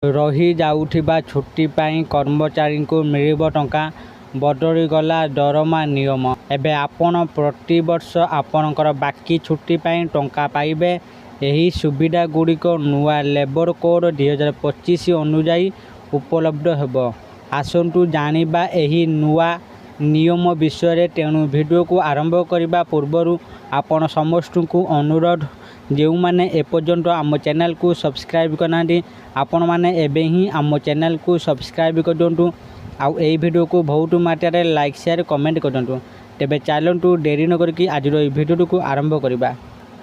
रही जाउथिबा छुट्टी पाई कर्मचारी को मिलिब टंका बदलिगला दरमा नियम। एबे आपण प्रति वर्ष आपणकर बाकी छुट्टी पाई टंका पाइबे। एही सुविधा गुड़िक नुआ लेबर कोड 2025 अनुजाई उपलब्ध हेबो। आसंतु जानिबा एही नुआ नियम विषय। तेणु वीडियो को आरंभ करने पूर्व आपण समस्त को अनुरोध, जो मैंने एपर्यंत आम चैनल को सब्सक्राइब करना आपण मैंने एबे ही आम चैनल को सब्सक्राइब कर दिंटू। आउ ए वीडियो को बहुत मात्रा लाइक शेयर कमेंट कर दिंटू। तेबे चलतु देरी न करके आज वीडियो को आरंभ करवा।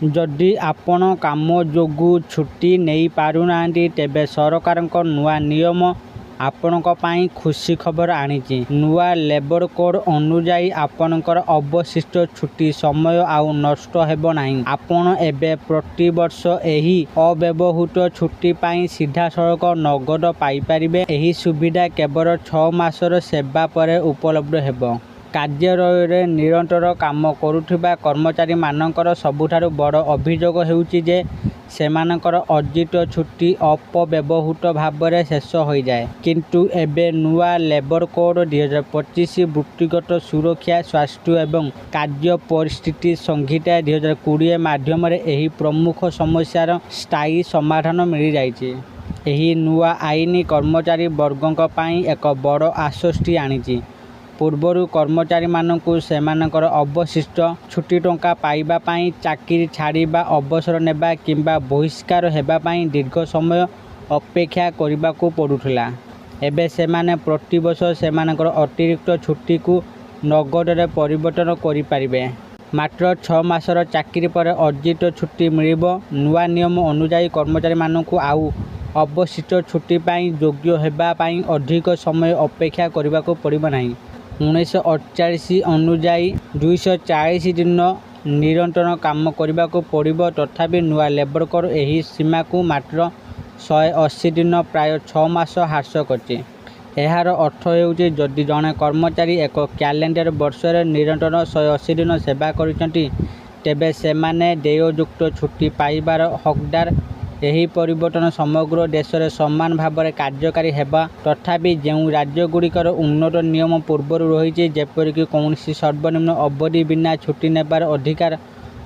जदि आपण काम जोगु छुट्टी नहीं पारुना तेबे सरकार नुआ नियम आपणक पाई खुशी खबर आनीची। नुआ लेबर कोड अनुजाई आपणकर अवशिष्ट छुट्टी समय आउ नष्ट हेबो नाही। आपण एबे प्रति वर्ष एही अव्यवहृत छुट्टी पाई सीधा सड़क नगद पाई परिबे। एही सुविधा केवल 6 मासर सेवा पर उपलब्ध हेबो। कार्यालय निरंतर काम करुथिबा कर्मचारी मानकर सबुठारु बड़ अभियोग हेउची जे सेमानकर अर्जित छुट्टी अपव्यवहृत भाव शेष हो जाए। किंतु एबे नुआ लेबर कोड 2025 वृत्तिगत सुरक्षा स्वास्थ्य एवं कार्य परिस्थिति संहिता 2020 माध्यम एही प्रमुख समस्यार स्थायी समाधान मिल जाइछि। एही नुआ आईन कर्मचारी वर्गों पाई एक बड़ आश्वस्ति आनीछि। पूर्वर कर्मचारी मानकु सेमानकर अवशिष्ट छुट्टी टंका पाइबा पाई चाकरी छाड़िबा अवसर नेबा किंबा बहिष्कार हेबा पाई दीर्घ समय अपेक्षा करने को पड़ुथिला। एबे सेमाने प्रति वर्ष सेमानकर अतिरिक्त छुट्टी को नगद रे परिवर्तन करि परिबे। मात्र 6 मासर चाकरी पर अर्जित छुट्टी मिलिबो। नुआ नियम अनुसार कर्मचारी मानकु आउ अवशिष्ट छुट्टी पाई योग्य हेबा पाई अधिक समय अपेक्षा करने को पड़िबो नाही। 1948 अनुजाई 240 दिन निरंतर काम करने को पड़िबो। तथापि नुआ लेबर कोड एही सीमा को मात्र 180 दिन प्राय 6 मास ह्रास करछि। एहार अर्थ हेउछि जदि जणे कर्मचारी एक कैलेंडर वर्ष निरंतर 180 दिन सेवा करिसंती तेबे सेमाने देययुक्त छुट्टी पाइबार हकदार। एही परिवर्तन समग्र देश में समान भाव में कार्यकारी हेबा। तथापि जो राज्य गुड़िकर उन्नत नियम पूर्वर रही जेपरिक कौन सर्वनिम्न अवधि बिना छुट्टी नेबार अधिकार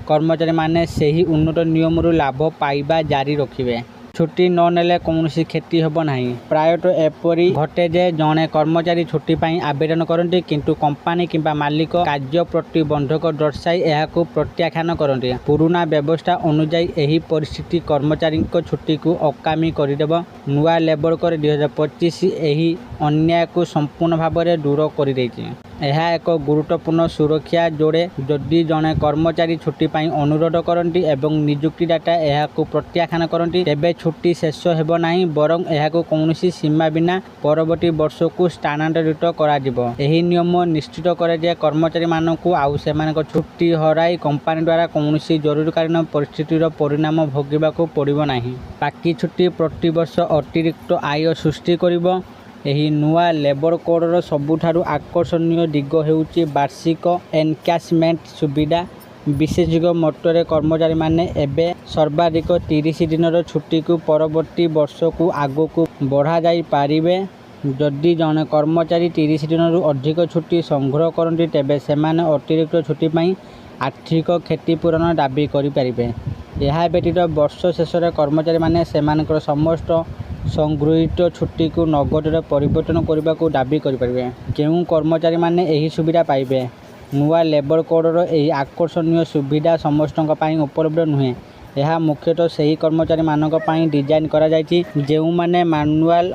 कर्मचारी माने सही उन्नत नियम लाभ पाइबा जारी रखिबे। छुट्टी न नेले कौनसी क्षति हेबो नाही। प्रायतः एपरी घटे जे जणे कर्मचारी छुट्टी पाई आवेदन करते किंतु कंपनी किंबा मालिक कार्य प्रतिबंधक दर्शाई एहाकु प्रत्याख्यान करते। पुराना व्यवस्था अनुसार एही परिस्थिति कर्मचारी छुट्टी को अकामी करदेव। नुआ लेबर कोड 2025 एही अन्याय को संपूर्ण भाव में दूर कर देछि। यह एक गुरुत्वपूर्ण सुरक्षा जोड़े। जदि जड़े कर्मचारी छुट्टी पाई अनुरोध करती एवं नियुक्ति डाटा यह प्रत्याख्यान करती तेबे छुट्टी शेष हेबो नाही, बरं यह कौनसी सीमा बिना परवर्ती वर्ष को स्थानांतरित करा जिवो। एही नियम निश्चित करे जे कर्मचारी मानकु आउ सेमानक छुट्टी हराई कंपनी द्वारा कौनसी जरूरीकालीन परिस्थितिर परिणाम भोगिबाकू पड़िबो नाही। बाकी छुट्टी प्रति वर्ष अतिरिक्त आय सृष्टि करिबो। एही नुआ लेबर कोडर सबुठारु आकर्षणीय दिग हेउची वार्षिक एनकैशमेंट सुविधा। विशेषज्ञ मतरे कर्मचारी माने एबे सर्वाधिक 30 दिन छुट्टी को परवर्ती वर्ष को आगो को बढ़ा जाई पारिबे। जदि जने कर्मचारी 30 दिन अधिक छुट्टी संग्रह करती तेबे सेमाने अतिरिक्त छुट्टी पाई आर्थिक क्षतिपूरण दाबी करि परिबे। यह व्यतीत वर्ष शेष कर्मचारी माने सेमानकर समस्त संगृहीत छुट्टी को नगद रे परिवर्तन करने को दाबी करें। केउं कर्मचारी माने एही सुविधा पाइबे। नुआ लेबर कोडर एही आकर्षणीय सुविधा समस्तक पाई उपलब्ध नुहे। यह मुख्यतः सही कर्मचारी मानक पाई डिजाइन करा जायछि जेउ माने मैनुअल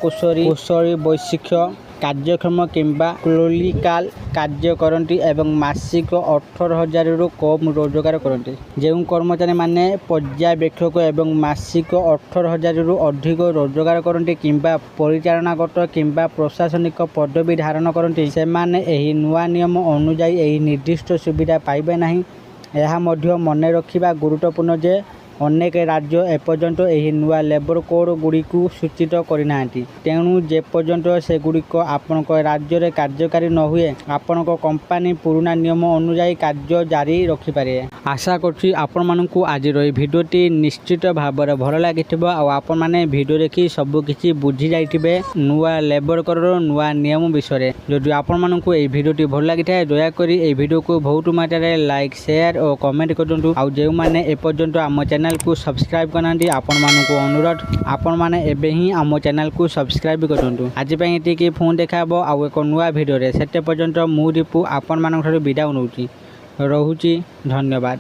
कुशली वैश्विक कार्यक्षम किंबा क्लिनिकल कार्य करती एवं मासिक 18,000 रु कम रोजगार करती। जो कर्मचारी माने पर्यवेक्षक एवं मासिक 18,000 रु अधिक रोजगार करती किंबा परिचालनागत किंबा प्रशासनिक पदवी धारण करती सेमाने एही नुआ नियम अनुसार एही निर्दिष्ट सुविधा पाइबे नाही। यह मध्य मन रखिबा गुरुत्वपूर्ण जे अनेक राज्य एपर्यंत एही नुआ लेबर कोड गुड़िक सूचित करना। तेणु जेपर्यंत से गुड़िक आपणक राज्य में कार्यकारी न हुए आपणक कंपनी पुराना नियम अनुसार कार्य जारी रखिपारे। आशा करुँच आपण मानक आज भिडियोटी निश्चित भाव में भल लगी आपण मैंने भिडियो देखी सबकि बुझी जाइए नुआ लेबर कर नुआ नियम विषय जदि आपण मानक ये भिडियोटी भल लगी है दयाकोरी ये भिडियो को बहुत मात्रा लाइक शेयर और कमेंट करूँ आउ जो मैंने एपर्यंत आम चैनल को सब्सक्राइब करना आपण मानक अनुरोध आपण मैंने एबे ही आम चैनल को सब्सक्राइब करूँ आज ये फोन देखा आउ एक नुआ भिडियो से पर्यंत मु दीपू आपण मान विदा नौची रोची धन्यवाद।